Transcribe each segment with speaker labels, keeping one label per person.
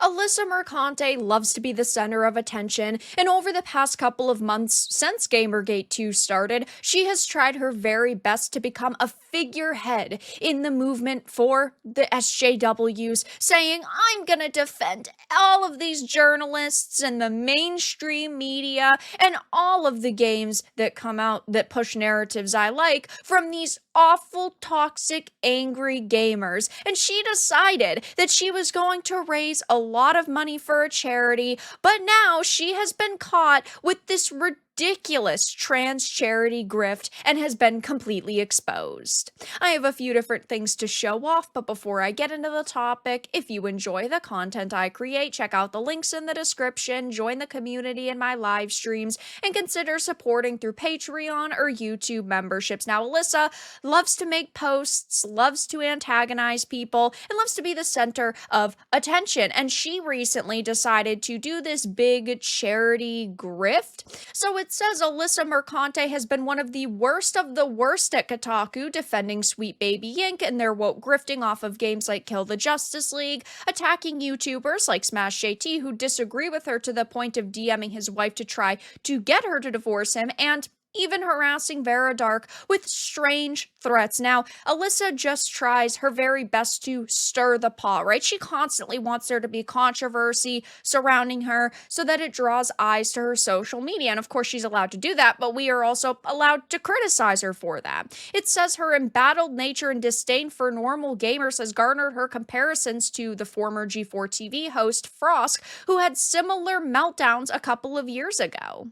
Speaker 1: Alyssa Mercante loves to be the center of attention, and over the past couple of months since Gamergate 2 started, she has tried her very best to become a figurehead in the movement for the SJWs, saying, I'm gonna defend all of these journalists and the mainstream media and all of the games that come out that push narratives I like from these awful, toxic, angry gamers. And she decided that she was going to raise a lot of money for a charity, but now she has been caught with this ridiculous trans charity grift and has been completely exposed. I have a few different things to show off, but before I get into the topic, if you enjoy the content I create, check out the links in the description, join the community in my live streams, and consider supporting through Patreon or YouTube memberships. Now, Alyssa loves to make posts, loves to antagonize people, and loves to be the center of attention. And she recently decided to do this big charity grift. So it says Alyssa Mercante has been one of the worst at Kotaku, defending Sweet Baby Inc. and their woke grifting off of games like Kill the Justice League, attacking YouTubers like Smash JT who disagree with her to the point of DMing his wife to try to get her to divorce him, and even harassing Vara with strange threats. Now, Alyssa just tries her very best to stir the pot, right? She constantly wants there to be controversy surrounding her so that it draws eyes to her social media. And of course, she's allowed to do that, but we are also allowed to criticize her for that. It says her embattled nature and disdain for normal gamers has garnered her comparisons to the former G4 TV host Frosk, who had similar meltdowns a couple of years ago.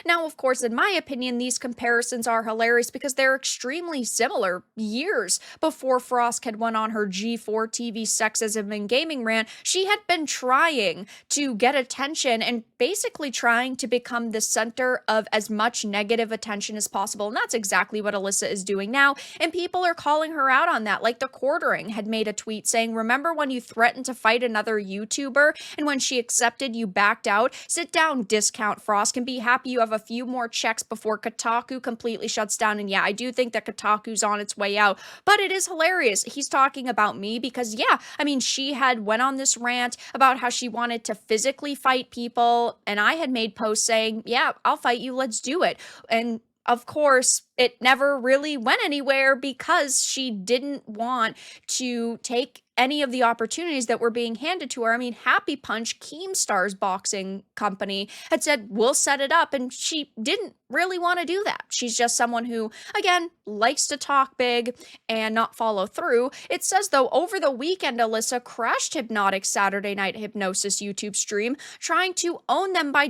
Speaker 1: Now, of course, in my opinion, these comparisons are hilarious because they're extremely similar. Years before Frost had went on her G4 TV sexism and gaming rant, she had been trying to get attention and basically trying to become the center of as much negative attention as possible. And that's exactly what Alyssa is doing now. And people are calling her out on that. Like The Quartering had made a tweet saying, remember when you threatened to fight another YouTuber and when she accepted, you backed out? Sit down, Discount Frost, and be happy you have a few more checks before Kotaku completely shuts down. And yeah, I do think that Kotaku's on its way out, but it is hilarious. He's talking about me because yeah, I mean, she had went on this rant about how she wanted to physically fight people, and I had made posts saying, yeah, I'll fight you, let's do it. And of course, it never really went anywhere because she didn't want to take any of the opportunities that were being handed to her. I mean, Happy Punch, Keemstar's boxing company, had said, we'll set it up, and she didn't really want to do that. She's just someone who, again, likes to talk big and not follow through. It says, though, over the weekend, Alyssa crashed Hypnotic Saturday Night Hypnosis YouTube stream, trying to own them by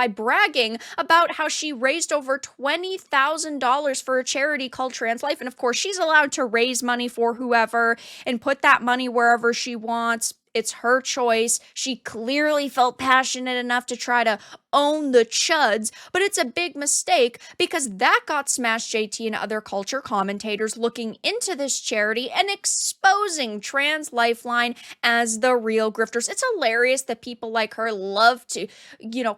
Speaker 1: bragging about how she raised over $20,000 for a charity called Trans Life. And of course, she's allowed to raise money for whoever and put that money wherever she wants. It's her choice. She clearly felt passionate enough to try to own the chuds, but it's a big mistake because that got Smash JT and other culture commentators looking into this charity and exposing Trans Lifeline as the real grifters. It's hilarious that people like her love to,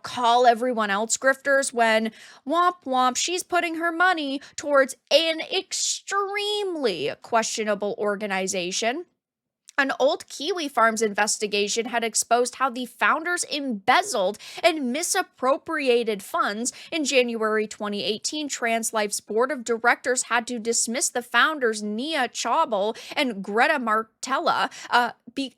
Speaker 1: call everyone else grifters when womp womp, she's putting her money towards an extremely questionable organization. An old Kiwi Farms investigation had exposed how the founders embezzled and misappropriated funds. In January 2018, TransLife's board of directors had to dismiss the founders Nia Chaubel and Greta Martella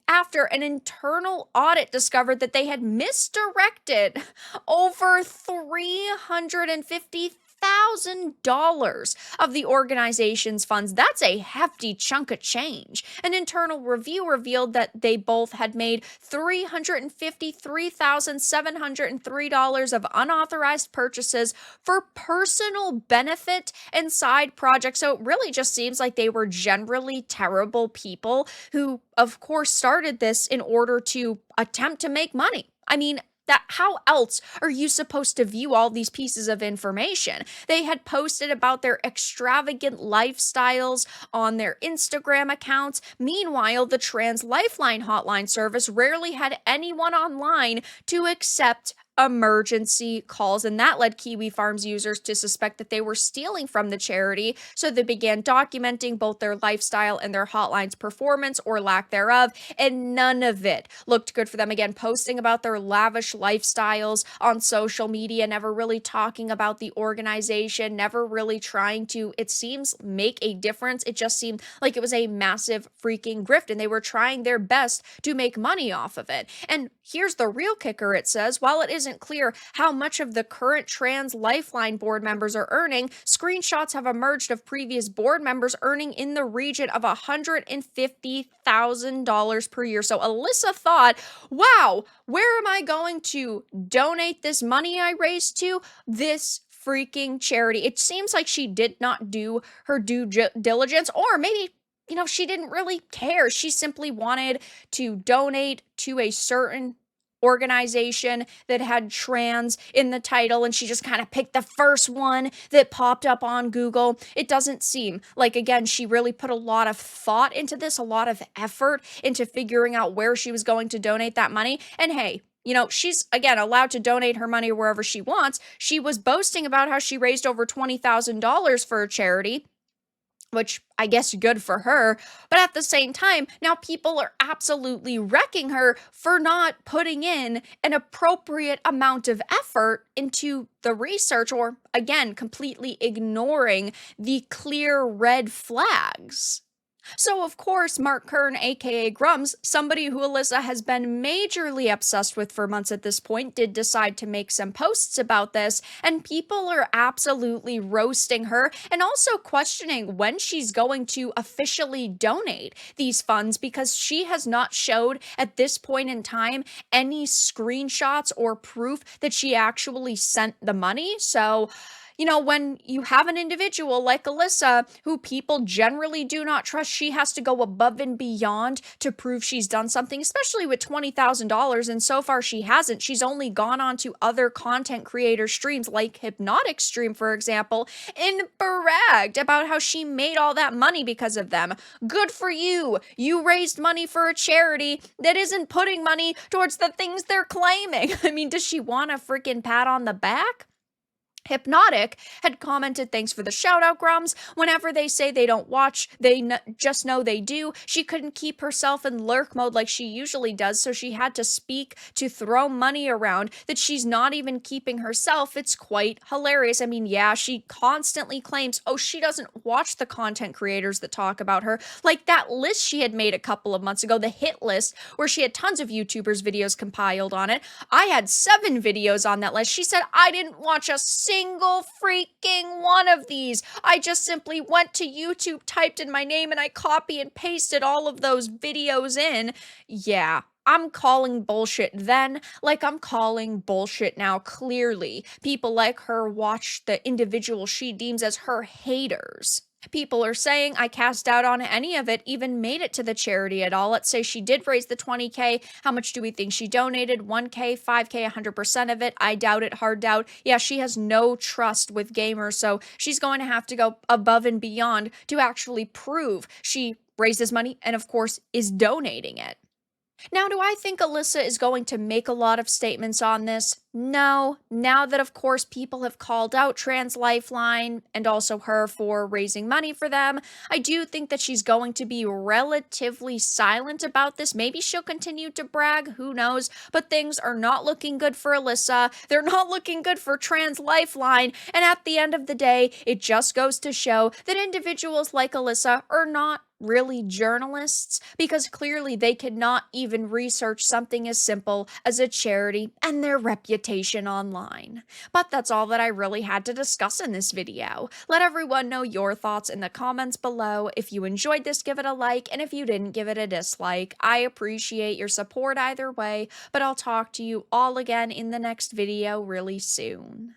Speaker 1: after an internal audit discovered that they had misdirected over $350,000 of the organization's funds. That's a hefty chunk of change. An internal review revealed that they both had made $353,703 of unauthorized purchases for personal benefit and side projects. So it really just seems like they were generally terrible people who, of course, started this in order to attempt to make money. I mean, how else are you supposed to view all these pieces of information? They had posted about their extravagant lifestyles on their Instagram accounts. Meanwhile, the Trans Lifeline hotline service rarely had anyone online to accept emergency calls, and that led Kiwi Farms users to suspect that they were stealing from the charity, so they began documenting both their lifestyle and their hotline's performance or lack thereof, and none of it looked good for them. Again, posting about their lavish lifestyles on social media, never really talking about the organization, never really trying to, it seems, make a difference. It just seemed like it was a massive freaking grift, and they were trying their best to make money off of it. And here's the real kicker, it says, while it isn't clear how much of the current Trans Lifeline board members are earning, screenshots have emerged of previous board members earning in the region of $150,000 per year. So Alyssa thought, wow, where am I going to donate this money I raised to? This freaking charity. It seems like she did not do her due diligence, or maybe she didn't really care. She simply wanted to donate to a certain organization that had trans in the title, and she just kind of picked the first one that popped up on Google. It doesn't seem like, again, she really put a lot of thought into this, a lot of effort into figuring out where she was going to donate that money. And hey, she's, again, allowed to donate her money wherever she wants. She was boasting about how she raised over $20,000 for a charity, which I guess good for her. But at the same time, now people are absolutely wrecking her for not putting in an appropriate amount of effort into the research, or, again, completely ignoring the clear red flags. So, of course, Mark Kern, aka Grums, somebody who Alyssa has been majorly obsessed with for months at this point, did decide to make some posts about this, and people are absolutely roasting her and also questioning when she's going to officially donate these funds, because she has not showed at this point in time any screenshots or proof that she actually sent the money. So, when you have an individual like Alyssa, who people generally do not trust, she has to go above and beyond to prove she's done something, especially with $20,000. And so far, she hasn't. She's only gone on to other content creator streams, like Hypnotic Stream, for example, and bragged about how she made all that money because of them. Good for you. You raised money for a charity that isn't putting money towards the things they're claiming. I mean, does she want a freaking pat on the back? Hypnotic had commented, "Thanks for the shout out, Grums. Whenever they say they don't watch, they just know they do." She couldn't keep herself in lurk mode like she usually does, so she had to speak to throw money around that she's not even keeping herself. It's quite hilarious. I mean, yeah, she constantly claims, oh, she doesn't watch the content creators that talk about her. Like that list she had made a couple of months ago, the hit list, where she had tons of YouTubers' videos compiled on it. I had 7 videos on that list. She said, I didn't watch a single freaking one of these. I just simply went to YouTube, typed in my name, and I copy and pasted all of those videos in. Yeah, I'm calling bullshit then, like I'm calling bullshit now. Clearly, people like her watch the individual she deems as her haters. People are saying, I cast doubt on any of it even made it to the charity at all. Let's say she did raise the $20K. How much do we think she donated? $1K, $5K, 100% of it? I doubt it, hard doubt. Yeah, she has no trust with gamers, so she's going to have to go above and beyond to actually prove she raises money and, of course, is donating it. Now, do I think Alyssa is going to make a lot of statements on this? No. Now that, of course, people have called out Trans Lifeline and also her for raising money for them, I do think that she's going to be relatively silent about this. Maybe she'll continue to brag, who knows? But things are not looking good for Alyssa. They're not looking good for Trans Lifeline. And at the end of the day, it just goes to show that individuals like Alyssa are not really journalists, because clearly they could not even research something as simple as a charity and their reputation online. But that's all that I really had to discuss in this video. Let everyone know your thoughts in the comments below. If you enjoyed this, give it a like, and if you didn't, give it a dislike. I appreciate your support either way, but I'll talk to you all again in the next video really soon.